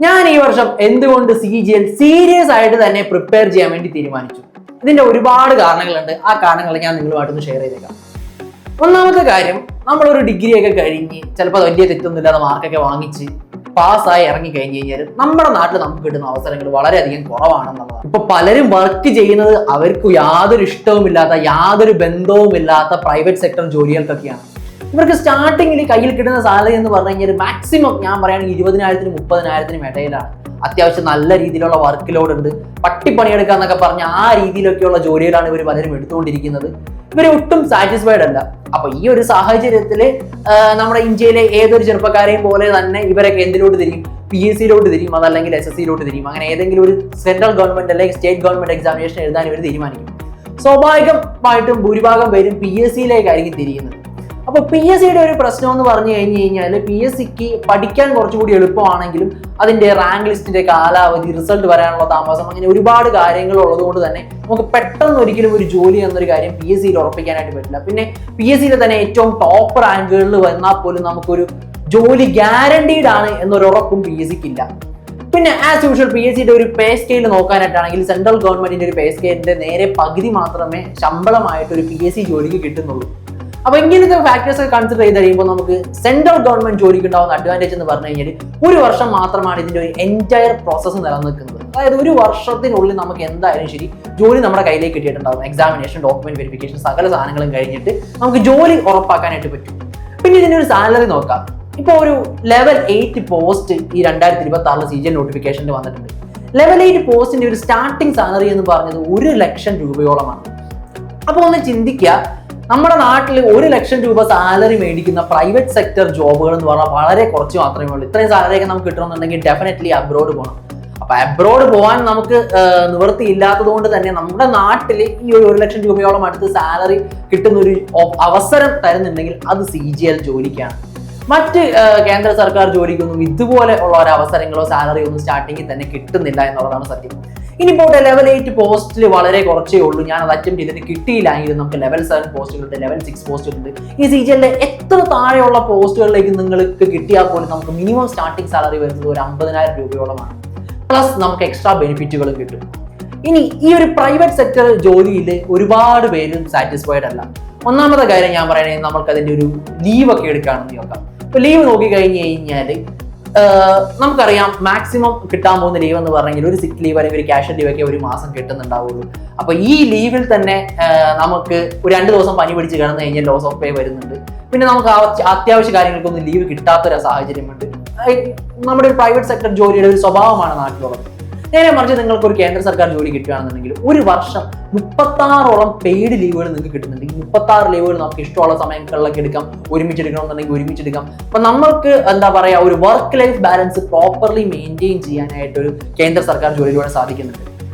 ഞാൻ ഈ വർഷം എന്തുകൊണ്ട് CGL സീരിയസ് ആയിട്ട് തന്നെ പ്രിപ്പയർ ചെയ്യാൻ വേണ്ടി തീരുമാനിച്ചു. ഇതിന്റെ ഒരുപാട് കാരണങ്ങളുണ്ട്. ആ കാരണങ്ങൾ ഞാൻ നിങ്ങളുമായിട്ടൊന്ന് ഷെയർ ചെയ്തേക്കാം. ഒന്നാമത്തെ കാര്യം, നമ്മളൊരു ഡിഗ്രി ഒക്കെ കഴിഞ്ഞ് ചിലപ്പോൾ വലിയ തെറ്റൊന്നുമില്ലാതെ മാർക്കൊക്കെ വാങ്ങിച്ച് പാസ്സായി ഇറങ്ങി കഴിഞ്ഞ് കഴിഞ്ഞാൽ നമ്മുടെ നാട്ടിൽ നമുക്ക് കിട്ടുന്ന അവസരങ്ങൾ വളരെയധികം കുറവാണെന്നുള്ളതാണ്. ഇപ്പൊ പലരും വർക്ക് ചെയ്യുന്നത് അവർക്ക് യാതൊരു ഇഷ്ടവുമില്ലാത്ത, യാതൊരു ബന്ധവുമില്ലാത്ത പ്രൈവറ്റ് സെക്ടർ ജോലികൾക്കൊക്കെയാണ്. ഇവർക്ക് സ്റ്റാർട്ടിങ്ങിൽ കയ്യിൽ കിട്ടുന്ന സാലറി എന്ന് പറഞ്ഞു കഴിഞ്ഞാൽ മാക്സിമം ഞാൻ പറയുകയാണെങ്കിൽ 20,000-നും 30,000-നും ഇടയിലാണ്. അത്യാവശ്യം നല്ല രീതിയിലുള്ള വർക്ക് ലോഡ് ഉണ്ട്. പട്ടിപ്പണിയെടുക്കുക എന്നൊക്കെ പറഞ്ഞ ആ രീതിയിലൊക്കെയുള്ള ജോലികളാണ് ഇവർ പലരും എടുത്തുകൊണ്ടിരിക്കുന്നത്. ഇവർ ഒട്ടും സാറ്റിസ്ഫൈഡ് അല്ല. അപ്പൊ ഈ ഒരു സാഹചര്യത്തിൽ നമ്മുടെ ഇന്ത്യയിലെ ഏതൊരു ചെറുപ്പക്കാരെയും പോലെ തന്നെ ഇവരൊക്കെ എന്തിലോട്ട് തിരിയും? PSCയിലോട്ട് തിരിയും, അതല്ലെങ്കിൽ SSCയിലോട്ട് തിരിയും. അങ്ങനെ ഏതെങ്കിലും ഒരു സെൻട്രൽ ഗവൺമെന്റ് അല്ലെങ്കിൽ സ്റ്റേറ്റ് ഗവൺമെന്റ് എക്സാമിനേഷൻ എഴുതാൻ ഇവർ തീരുമാനിക്കും. സ്വാഭാവികമായിട്ടും ഭൂരിഭാഗം പേരും PSCയിലേക്കായിരിക്കും തിരിയുന്നത്. അപ്പൊ PSCയുടെ ഒരു പ്രശ്നം എന്ന് പറഞ്ഞു കഴിഞ്ഞു കഴിഞ്ഞാൽ PSCക്ക് പഠിക്കാൻ കുറച്ചുകൂടി എളുപ്പമാണെങ്കിലും അതിന്റെ റാങ്ക് ലിസ്റ്റിന്റെ കാലാവധി, റിസൾട്ട് വരാനുള്ള താമസം, അങ്ങനെ ഒരുപാട് കാര്യങ്ങൾ ഉള്ളതുകൊണ്ട് തന്നെ നമുക്ക് പെട്ടെന്ന് ഒരിക്കലും ഒരു ജോലി എന്നൊരു കാര്യം PSCയിൽ ഉറപ്പിക്കാനായിട്ട് പറ്റില്ല. പിന്നെ PSCയിലെ തന്നെ ഏറ്റവും ടോപ്പ് റാങ്കുകളിൽ വന്നാൽ പോലും നമുക്കൊരു ജോലി ഗ്യാരണ്ടീഡ് ആണ് എന്നൊരു ഉറപ്പും PSCക്ക് ഇല്ല. പിന്നെ ആസ് യൂഷ്വൽ PSCയുടെ ഒരു പേ സ്കെയിൽ നോക്കാനായിട്ടാണെങ്കിൽ സെൻട്രൽ ഗവൺമെന്റിന്റെ ഒരു പേ സ്കെയിലിന്റെ നേരെ പകുതി മാത്രമേ ശമ്പളമായിട്ട് ഒരു PSC ജോലിക്ക് കിട്ടുന്നുള്ളൂ. അപ്പൊ ഇങ്ങനത്തെ ഫാക്ടേഴ്സ് ഒക്കെ കൺസിഡർ ചെയ്ത് കഴിയുമ്പോൾ നമുക്ക് സെൻട്രൽ ഗവൺമെന്റ് ജോലിക്ക് ഉണ്ടാവുന്ന അഡ്വാൻറ്റേജ് എന്ന് പറഞ്ഞു കഴിഞ്ഞാൽ ഒരു വർഷം മാത്രമാണ് ഇതിന്റെ ഒരു എൻറ്റയർ പ്രോസസ്സ് നിലനിൽക്കുന്നത്. അതായത് ഒരു വർഷത്തിനുള്ളിൽ നമുക്ക് എന്തായാലും ശരി ജോലി നമ്മുടെ കയ്യിലേക്ക് കിട്ടിയിട്ടുണ്ടാവും. എക്സാമിനേഷൻ, ഡോക്യുമെന്റ് വെരിഫിക്കേഷൻ, സകല സാധനങ്ങളും കഴിഞ്ഞിട്ട് നമുക്ക് ജോലി ഉറപ്പാക്കാനായിട്ട് പറ്റും. പിന്നെ ഇതിന്റെ ഒരു സാലറി നോക്കാം. ഇപ്പോൾ ഒരു ലെവൽ 8 പോസ്റ്റ് ഈ 2026 CGL നോട്ടിഫിക്കേഷനിൽ വന്നിട്ടുണ്ട്. ലെവൽ 8 പോസ്റ്റിന്റെ ഒരു സ്റ്റാർട്ടിംഗ് സാലറി എന്ന് പറഞ്ഞത് 1 ലക്ഷം രൂപയോളമാണ്. അപ്പോൾ ഒന്ന് ചിന്തിക്കുക, നമ്മുടെ നാട്ടിൽ 1 ലക്ഷം രൂപ സാലറി മേടിക്കുന്ന പ്രൈവറ്റ് സെക്ടർ ജോബുകൾ എന്ന് പറഞ്ഞാൽ വളരെ കുറച്ച് മാത്രമേ ഉള്ളൂ. ഇത്രയും സാലറി ഒക്കെ നമുക്ക് കിട്ടണമെന്നുണ്ടെങ്കിൽ ഡെഫിനറ്റ്ലി അബ്രോഡ് പോകണം. അപ്പൊ അബ്രോഡ് പോകാൻ നമുക്ക് നിവൃത്തി ഇല്ലാത്തത് കൊണ്ട് തന്നെ നമ്മുടെ നാട്ടിൽ ഈ 1 ലക്ഷം രൂപയോളം അടുത്ത് സാലറി കിട്ടുന്ന ഒരു അവസരം തരുന്നുണ്ടെങ്കിൽ അത് CGL ജോലിക്കാണ്. മറ്റ് കേന്ദ്ര സർക്കാർ ജോലിക്കൊന്നും ഇതുപോലെ ഉള്ള ഒരു അവസരങ്ങളോ സാലറി ഒന്നും സ്റ്റാർട്ടിങ്ങിൽ തന്നെ കിട്ടുന്നില്ല എന്നുള്ളതാണ് സത്യം. ഇനിയിപ്പോൾ ലെവൽ 8 പോസ്റ്റിൽ വളരെ കുറച്ചേ ഉള്ളൂ. ഞാൻ അത് അറ്റംപ്റ്റ് ചെയ്തിട്ട് കിട്ടിയില്ലെങ്കിൽ നമുക്ക് ലെവൽ 7 പോസ്റ്റുകളുണ്ട്, ലെവൽ 6 പോസ്റ്റുകളുണ്ട്. ഈ CGL എത്ര താഴെയുള്ള പോസ്റ്റുകളിലേക്ക് നിങ്ങൾക്ക് കിട്ടിയാൽ പോലും നമുക്ക് മിനിമം സ്റ്റാർട്ടിംഗ് സാലറി വരുന്നത് ഒരു 50,000 രൂപയോളമാണ്. പ്ലസ് നമുക്ക് എക്സ്ട്രാ ബെനിഫിറ്റുകളും കിട്ടും. ഇനി ഈ ഒരു പ്രൈവറ്റ് സെക്ടർ ജോലിയിൽ ഒരുപാട് പേരും സാറ്റിസ്ഫൈഡ് അല്ല. ഒന്നാമത്തെ കാര്യം ഞാൻ പറയുകയാണെങ്കിൽ നമുക്ക് അതിന്റെ ഒരു ലീവ് ഒക്കെ എടുക്കുകയാണെന്ന് നോക്കാം. ഇപ്പൊ ലീവ് നോക്കി കഴിഞ്ഞു കഴിഞ്ഞാൽ നമുക്കറിയാം മാക്സിമം കിട്ടാൻ പോകുന്ന ലീവ് എന്ന് പറഞ്ഞെങ്കിൽ ഒരു സിക്ക് ലീവ് അല്ലെങ്കിൽ ഒരു ക്യാഷ്വൽ ലീവ് ഒക്കെ ഒരു മാസം കിട്ടുന്നുണ്ടാവുള്ളൂ. അപ്പൊ ഈ ലീവിൽ തന്നെ നമുക്ക് ഒരു 2 ദിവസം പനി പിടിച്ച് കിടന്നു കഴിഞ്ഞാൽ ലോസ് ഓഫ് പേ വരുന്നുണ്ട്. പിന്നെ നമുക്ക് അത്യാവശ്യ കാര്യങ്ങൾക്കൊന്നും ലലീവ് കിട്ടാത്തൊരു സാഹചര്യമുണ്ട്. നമ്മുടെ ഒരു പ്രൈവറ്റ് സെക്ടർ ജോലിയുടെ ഒരു സ്വഭാവമാണ് നാട്ടിലുള്ളത്. നേരെ മറിച്ച് നിങ്ങൾക്ക് ഒരു കേന്ദ്ര സർക്കാർ ജോലി കിട്ടുകയാണെന്നുണ്ടെങ്കിൽ ഒരു വർഷം 36ഓളം പെയ്ഡ് ലീവുകൾ നിങ്ങൾക്ക് കിട്ടുന്നുണ്ട്. ഈ 36 ലീവുകൾ നമുക്ക് ഇഷ്ടമുള്ള സമയങ്ങളിലൊക്കെ എടുക്കാം. ഒരുമിച്ചെടുക്കണമെന്നുണ്ടെങ്കിൽ ഒരുമിച്ചെടുക്കാം. അപ്പൊ നമ്മൾക്ക് എന്താ പറയാ, ഒരു work life balance properly maintain ചെയ്യാനായിട്ട് ഒരു കേന്ദ്ര സർക്കാർ ജോലിയിലൂടെ സാധിക്കുന്നുണ്ട്.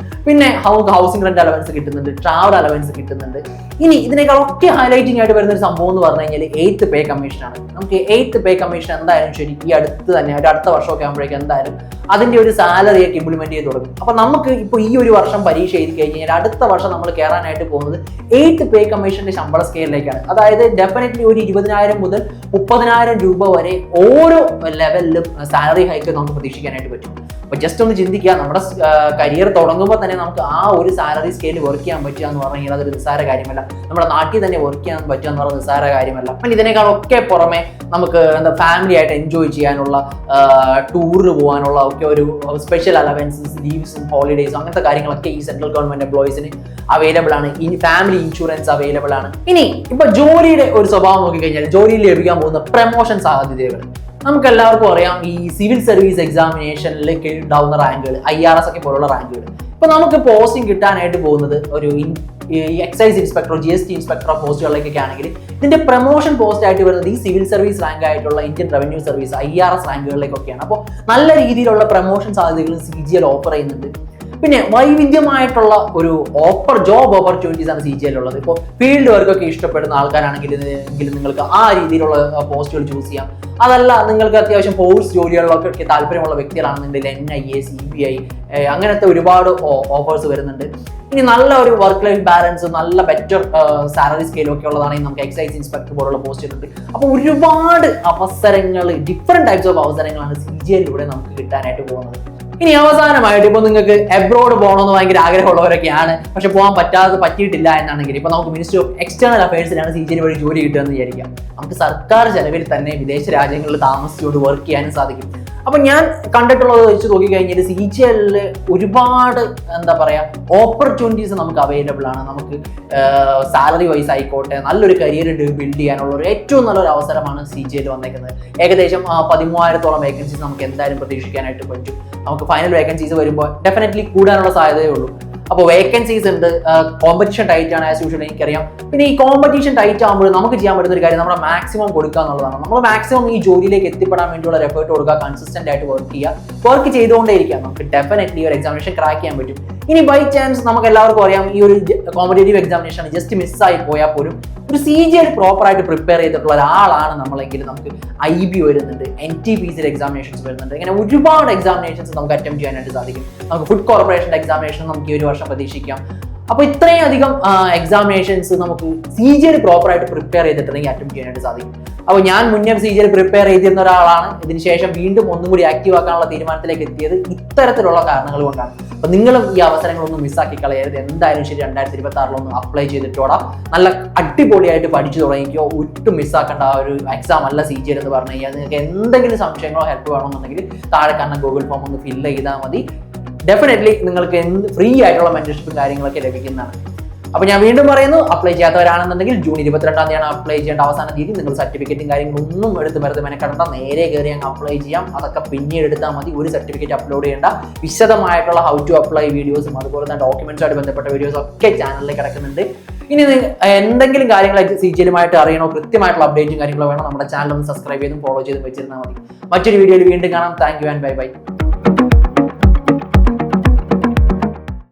പിന്നെ ഹൗസിംഗ് റെന്റ് അലവൻസ് കിട്ടുന്നുണ്ട്, ട്രാവൽ അലവൻസ് കിട്ടുന്നുണ്ട്. ഇനി ഇതിനേക്കാളൊക്കെ ഹൈലൈറ്റിംഗ് ആയിട്ട് വരുന്ന ഒരു സംഭവം എന്ന് പറഞ്ഞു കഴിഞ്ഞാൽ 8th പേ കമ്മീഷനാണ്. നമുക്ക് 8th പേ കമ്മീഷൻ എന്തായാലും ശരി ഈ അടുത്ത് തന്നെ ഒരു അടുത്ത വർഷമൊക്കെ ആകുമ്പോഴേക്കും എന്തായാലും അതിന്റെ ഒരു സാലറിയൊക്കെ ഇംപ്ലിമെന്റ് ചെയ്ത് തുടങ്ങും. അപ്പൊ നമുക്ക് ഇപ്പോൾ ഈ ഒരു വർഷം പരീക്ഷ എഴുതി കഴിഞ്ഞാൽ അടുത്ത വർഷം നമ്മൾ കയറാനായിട്ട് പോകുന്നത് 8th പേ കമ്മീഷന്റെ ശമ്പള സ്കെയിലിലേക്കാണ്. അതായത് ഡെഫിനറ്റ്ലി ഒരു 20,000 മുതൽ 30,000 രൂപ വരെ ഓരോ ലെവലിലും സാലറി ഹൈക്ക് നമുക്ക് പ്രതീക്ഷിക്കാനായിട്ട് പറ്റും. അപ്പൊ ജസ്റ്റ് ഒന്ന് ചിന്തിക്കുക, നമ്മുടെ കരിയർ തുടങ്ങുമ്പോൾ തന്നെ നമുക്ക് ആ ഒരു സാലറി സ്കെയിൽ വർക്ക് ചെയ്യാൻ പറ്റുക എന്ന് പറഞ്ഞു കഴിഞ്ഞാൽ അതൊരു നിസ്സാര കാര്യമല്ല. നമ്മുടെ നാട്ടിൽ തന്നെ വർക്ക് ചെയ്യാൻ പറ്റുക എന്ന് പറയുന്നത് നിസ്സാര കാര്യമല്ല. അപ്പം ഇതിനേക്കാളൊക്കെ പുറമെ നമുക്ക് എന്താ ഫാമിലി ആയിട്ട് എൻജോയ് ചെയ്യാനുള്ള, ടൂറിന് പോകാനുള്ള ഒക്കെ ഒരു സ്പെഷ്യൽ അലവൻസസ്, ലീവ്സും ഹോളിഡേയ്സും അങ്ങനത്തെ കാര്യങ്ങളൊക്കെ ഈ സെൻട്രൽ ഗവൺമെന്റ് എംപ്ലോയീസിന് അവൈലബിൾ ആണ്. ഇനി ഫാമിലി ഇൻഷുറൻസ് അവൈലബിൾ ആണ്. ഇനി ഇപ്പൊ ജോലിയുടെ ഒരു സ്വഭാവം നോക്കിക്കഴിഞ്ഞാൽ ജോലിയിൽ ലഭിക്കാൻ പോകുന്ന പ്രമോഷൻ സാധ്യതകൾ നമുക്ക് എല്ലാവർക്കും അറിയാം. ഈ സിവിൽ സർവീസ് എക്സാമിനേഷനിലേക്ക് ഉണ്ടാവുന്ന റാങ്കുകൾ, IRS ഒക്കെ പോലുള്ള റാങ്കുകൾ. ഇപ്പൊ നമുക്ക് പോസ്റ്റിംഗ് കിട്ടാനായിട്ട് പോകുന്നത് ഒരു എക്സൈസ് ഇൻസ്പെക്ടറോ GST ഇൻസ്പെക്ടറോ പോസ്റ്റുകളിലേക്കൊക്കെ ആണെങ്കിൽ ഇതിന്റെ പ്രൊമോഷൻ പോസ്റ്റ് ആയിട്ട് വരുന്നത് ഈ സിവിൽ സർവീസ് റാങ്ക് ആയിട്ടുള്ള ഇന്ത്യൻ റവന്യൂ സർവീസ് IRS റാങ്കുകളിലേക്കൊക്കെയാണ്. അപ്പോൾ നല്ല രീതിയിലുള്ള പ്രൊമോഷൻ സാധ്യതകളും CGL ഓഫർ ചെയ്യുന്നുണ്ട്. പിന്നെ വൈവിധ്യമായിട്ടുള്ള ഒരു ജോബ് ഓപ്പർച്യൂണിറ്റീസ് ആണ് CGL ഉള്ളത്. ഇപ്പോൾ ഫീൽഡ് വർക്കൊക്കെ ഇഷ്ടപ്പെടുന്ന ആൾക്കാരാണെങ്കിൽ നിങ്ങൾക്ക് ആ രീതിയിലുള്ള പോസ്റ്റുകൾ ചൂസ് ചെയ്യാം. അതല്ല, നിങ്ങൾക്ക് അത്യാവശ്യം ഫോഴ്സ് ജോലികളിലൊക്കെ താല്പര്യമുള്ള വ്യക്തികളാണെന്നുണ്ടെങ്കിൽ NIA, CBI അങ്ങനത്തെ ഒരുപാട് ഓഫേഴ്സ് വരുന്നുണ്ട്. ഇനി നല്ല ഒരു വർക്ക് ലൈഫ് ബാലൻസ്, നല്ല ബെറ്റർ സാലറി സ്കെയിലും ഒക്കെ ഉള്ളതാണെങ്കിൽ നമുക്ക് എക്സൈസ് ഇൻസ്പെക്ടർ പോലുള്ള പോസ്റ്റുകളുണ്ട്. അപ്പോൾ ഒരുപാട് അവസരങ്ങൾ, ഡിഫറെന്റ് ടൈപ്സ് ഓഫ് അവസരങ്ങളാണ് CGLിലൂടെ നമുക്ക് കിട്ടാനായിട്ട് പോകുന്നത്. ഇനി അവസാനമായിട്ട് ഇപ്പോൾ നിങ്ങൾക്ക് എബ്രോഡ് പോകണമെന്ന് ഭയങ്കര ആഗ്രഹമുള്ളവരൊക്കെയാണ്, പക്ഷെ പോകാൻ പറ്റിയിട്ടില്ല എന്നാണെങ്കിൽ ഇപ്പോൾ നമുക്ക് മിനിസ്ട്രി ഓഫ് എക്സ്റ്റേണൽ അഫയേഴ്സിലാണ് CGL വഴി ജോലി കിട്ടുകയെന്ന് വിചാരിക്കാം. നമുക്ക് സർക്കാർ ചെലവിൽ തന്നെ വിദേശ രാജ്യങ്ങളിൽ താമസിച്ചുകൊണ്ട് വർക്ക് ചെയ്യാനും സാധിക്കും. അപ്പൊ ഞാൻ കണ്ടിട്ടുള്ളത് വെച്ച് നോക്കിക്കഴിഞ്ഞാൽ CGLില് ഒരുപാട് ഓപ്പർച്യൂണിറ്റീസ് നമുക്ക് അവൈലബിൾ ആണ്. നമുക്ക് സാലറി വൈസ് ആയിക്കോട്ടെ, നല്ലൊരു കരിയർ ബിൽഡ് ചെയ്യാനുള്ള ഒരു ഏറ്റവും നല്ലൊരു അവസരമാണ് CGL വന്നേക്കുന്നത്. ഏകദേശം 13,000-ഓളം വേക്കൻസീസ് നമുക്ക് എന്തായാലും പ്രതീക്ഷിക്കാനായിട്ട് പറ്റും. നമുക്ക് ഫൈനൽ വേക്കൻസീസ് വരുമ്പോൾ ഡെഫിനറ്റ്ലി കൂടാനുള്ള സാധ്യതയേ ഉള്ളൂ. അപ്പോൾ വേക്കൻസീസ് ഉണ്ട്, കോമ്പറ്റീഷൻ ടൈറ്റ് ആണ് ആസ് യൂഷ്വൽ, എനിക്കറിയാം. പിന്നെ ഈ കോമ്പറ്റീഷൻ ടൈറ്റ് ആകുമ്പോൾ നമുക്ക് ചെയ്യാൻ പറ്റുന്ന ഒരു കാര്യം നമ്മുടെ മാക്സിമം കൊടുക്കുക എന്നുള്ളതാണ്. നമ്മൾ മാക്സിമം ഈ ജോലിയിലേക്ക് എത്തിപ്പെടാൻ വേണ്ടിയുള്ള എഫേർട്ട് കൊടുക്കുക, കൺസിസ്റ്റന്റ് ആയിട്ട് വർക്ക് ചെയ്തുകൊണ്ടേയിരിക്കുക. നമുക്ക് ഡെഫിനറ്റ്ലി ഒരു എക്സാമിനേഷൻ ക്രാക്ക് ചെയ്യാൻ പറ്റും. ഇനി ബൈ ചാൻസ് നമുക്ക് എല്ലാവർക്കും അറിയാം, ഈ ഒരു കോമ്പറ്റേറ്റീവ് എക്സാമിനേഷൻ ജസ്റ്റ് മിസ്സായി പോയാൽ പോലും ഒരു CGL പ്രോപ്പറായിട്ട് പ്രിപ്പയർ ചെയ്തിട്ടുള്ള ഒരാളാണ് നമ്മളെങ്കിൽ നമുക്ക് IB വരുന്നുണ്ട്, NTPC എക്സാമിനേഷൻസ് വരുന്നുണ്ട്. ഇങ്ങനെ ഒരുപാട് എക്സാമിനേഷൻസ് നമുക്ക് അറ്റംപ്റ്റ് ചെയ്യാനായിട്ട് സാധിക്കും. നമുക്ക് ഫുഡ് കോർപ്പറേഷൻ്റെ എക്സാമിനേഷൻ നമുക്ക് ഈ ഒരു വർഷം പ്രതീക്ഷിക്കാം. അപ്പോൾ ഇത്രയും അധികം എക്സാമിനേഷൻസ് നമുക്ക് CGL പ്രോപ്പറായിട്ട് പ്രിപ്പയർ ചെയ്തിട്ടുണ്ടെങ്കിൽ അറ്റംപ്റ്റ് ചെയ്യാനായിട്ട് സാധിക്കും. അപ്പോൾ ഞാൻ മുന്നേ CGL പ്രിപ്പയർ ചെയ്തിരുന്ന ഒരാളാണ്. ഇതിനുശേഷം വീണ്ടും ഒന്നും കൂടി ആക്റ്റീവ് ആക്കാനുള്ള തീരുമാനത്തിലേക്ക് എത്തിയത് ഇത്തരത്തിലുള്ള കാരണങ്ങൾ കൊണ്ടാണ്. അപ്പോൾ നിങ്ങളും ഈ അവസരങ്ങളൊന്നും മിസ്സാക്കി കളയരുത്. എന്തായാലും ശരി, 2026 അപ്ലൈ ചെയ്തിട്ടോടാം. നല്ല അടിപൊളിയായിട്ട് പഠിച്ചു തുടങ്ങിക്കോ. ഒട്ടും മിസ്സാക്കേണ്ട ആ ഒരു എക്സാം അല്ല CGL എന്ന് പറഞ്ഞു കഴിഞ്ഞാൽ. നിങ്ങൾക്ക് എന്തെങ്കിലും സംശയങ്ങളോ ഹെൽപ്പ് വേണമെന്നുണ്ടെങ്കിൽ താഴെ കാണുന്ന ഗൂഗിൾ ഫോം ഒന്ന് ഫില്ല് ചെയ്താൽ മതി. ഡെഫിനറ്റ്ലി നിങ്ങൾക്ക് ഫ്രീ ആയിട്ടുള്ള മെന്റർഷിപ്പും കാര്യങ്ങളൊക്കെ ലഭിക്കുന്നതാണ്. അപ്പോൾ ഞാൻ വീണ്ടും പറയുന്നു, അപ്ലൈ ചെയ്യാത്തവരാണെന്നുണ്ടെങ്കിൽ ജൂൺ 22 അപ്ലൈ ചെയ്യേണ്ട അവസാന തീയതി. നിങ്ങൾ സർട്ടിഫിക്കറ്റും കാര്യങ്ങളൊന്നും വെറുതെ മെനക്കെടണ്ട, നേരെ കയറി അങ്ങ് അപ്ലൈ ചെയ്യാം. അതൊക്കെ പിന്നീട് എടുത്താൽ മതി. ഒരു സർട്ടിഫിക്കറ്റ് അപ്ലോഡ് ചെയ്യേണ്ട. വിശദമായിട്ടുള്ള ഹൗ ടു അപ്ലൈ വീഡിയോസും അതുപോലെ തന്നെ ഡോക്യുമെന്റ്സുമായിട്ട് ബന്ധപ്പെട്ട വീഡിയോസ് ഒക്കെ ചാനലിൽ കിടക്കുന്നുണ്ട്. ഇനി എന്തെങ്കിലും കാര്യങ്ങൾ CGLുമായിട്ട് അറിയണോ, കൃത്യമായിട്ടുള്ള അപ്ഡേറ്റും കാര്യങ്ങളോ വേണോ, നമ്മുടെ ചാനൽ ഒന്ന് സബ്സ്ക്രൈബ് ചെയ്തും ഫോളോ ചെയ്തും വെച്ചിരുന്നാൽ മതി. മറ്റൊരു വീഡിയോയിൽ വീണ്ടും കാണാം. Thank you and bye bye.